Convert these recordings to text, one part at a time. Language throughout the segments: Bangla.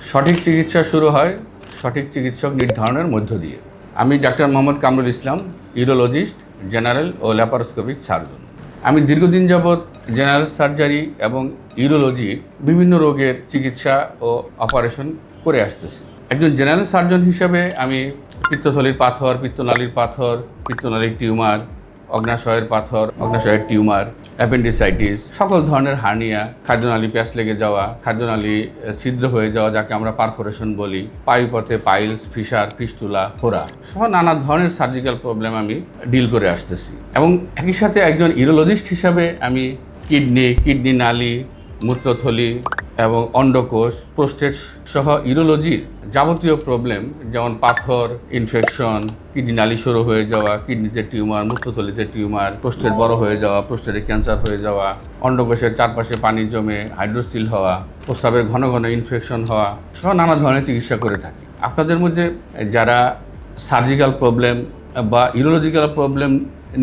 সঠিক চিকিৎসা শুরু হয় সঠিক চিকিৎসক নির্ধারণের মধ্য দিয়ে। আমি doctor Mohammad Kamrul Islam, urologist, general ও ল্যাপারোস্কোপিক সার্জন। আমি দীর্ঘদিন যাবৎ জেনারেল সার্জারি এবং ইউরোলজির বিভিন্ন রোগের চিকিৎসা ও অপারেশন করে আসতেছি। একজন জেনারেল সার্জন হিসেবে আমি পিত্তথলির পাথর, পিত্তনালীর পাথর, পিত্তনালীর টিউমার, অগ্নাশয়ের পাথর, অগ্নাশয়ের টিউমার, অ্যাপেন্ডিসাইটিস, সকল ধরনের হার্নিয়া, খাদ্যনালী প্যাঁচ লেগে যাওয়া, খাদ্যনালী ছিদ্র হয়ে যাওয়া যাকে আমরা পারফোরেশন বলি, পায়ুপথে পাইলস, ফিশার, ফিস্টুলা, ফোড়া সহ নানা ধরনের সার্জিক্যাল প্রবলেম আমি ডিল করে আসতেছি। এবং একই সাথে একজন ইউরোলজিস্ট হিসাবে আমি কিডনি নালী, মূত্রথলি এবং অন্ডকোষ, প্রোস্টেট সহ ইউরোলজির যাবতীয় প্রবলেম যেমন পাথর, ইনফেকশন, কিডনি নালী সরু হয়ে যাওয়া, কিডনিতে টিউমার, মূত্রথলিতে টিউমার, প্রোস্টেট বড় হয়ে যাওয়া, প্রোস্টেটে ক্যান্সার হয়ে যাওয়া, অন্ডকোষের চারপাশে পানি জমে হাইড্রোসিল হওয়া, প্রস্রাবের ঘন ঘন ইনফেকশন হওয়া সহ নানা ধরনের চিকিৎসা করে থাকি। আপনাদের মধ্যে যারা সার্জিক্যাল প্রবলেম বা ইউরোলজিক্যাল প্রবলেম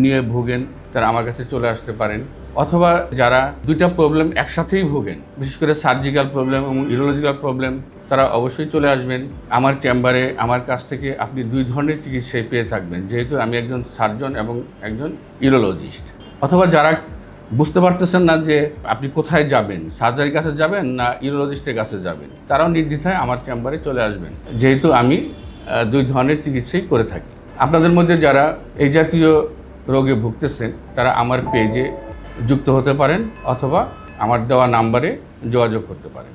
নিয়ে ভোগেন তারা আমার কাছে চলে আসতে পারেন, অথবা যারা দুইটা প্রবলেম একসাথেই ভোগেন, বিশেষ করে সার্জিক্যাল প্রবলেম এবং ইউরোলজিক্যাল প্রবলেম, তারা অবশ্যই চলে আসবেন আমার চেম্বারে। আমার কাছ থেকে আপনি দুই ধরনের চিকিৎসাই পেয়ে থাকবেন, যেহেতু আমি একজন সার্জন এবং একজন ইউরোলজিস্ট। অথবা যারা বুঝতে পারতেছেন না যে আপনি কোথায় যাবেন, সার্জারির কাছে যাবেন না ইউরোলজিস্টের কাছে যাবেন, তারাও নির্দ্বিধায় আমার চেম্বারে চলে আসবেন, যেহেতু আমি দুই ধরনের চিকিৎসাই করে থাকি। আপনাদের মধ্যে যারা এই জাতীয় রোগে ভুগতেছেন তারা আমার পেজে যুক্ত হতে পারেন অথবা আমার দেওয়া নাম্বারে যোগাযোগ করতে পারেন।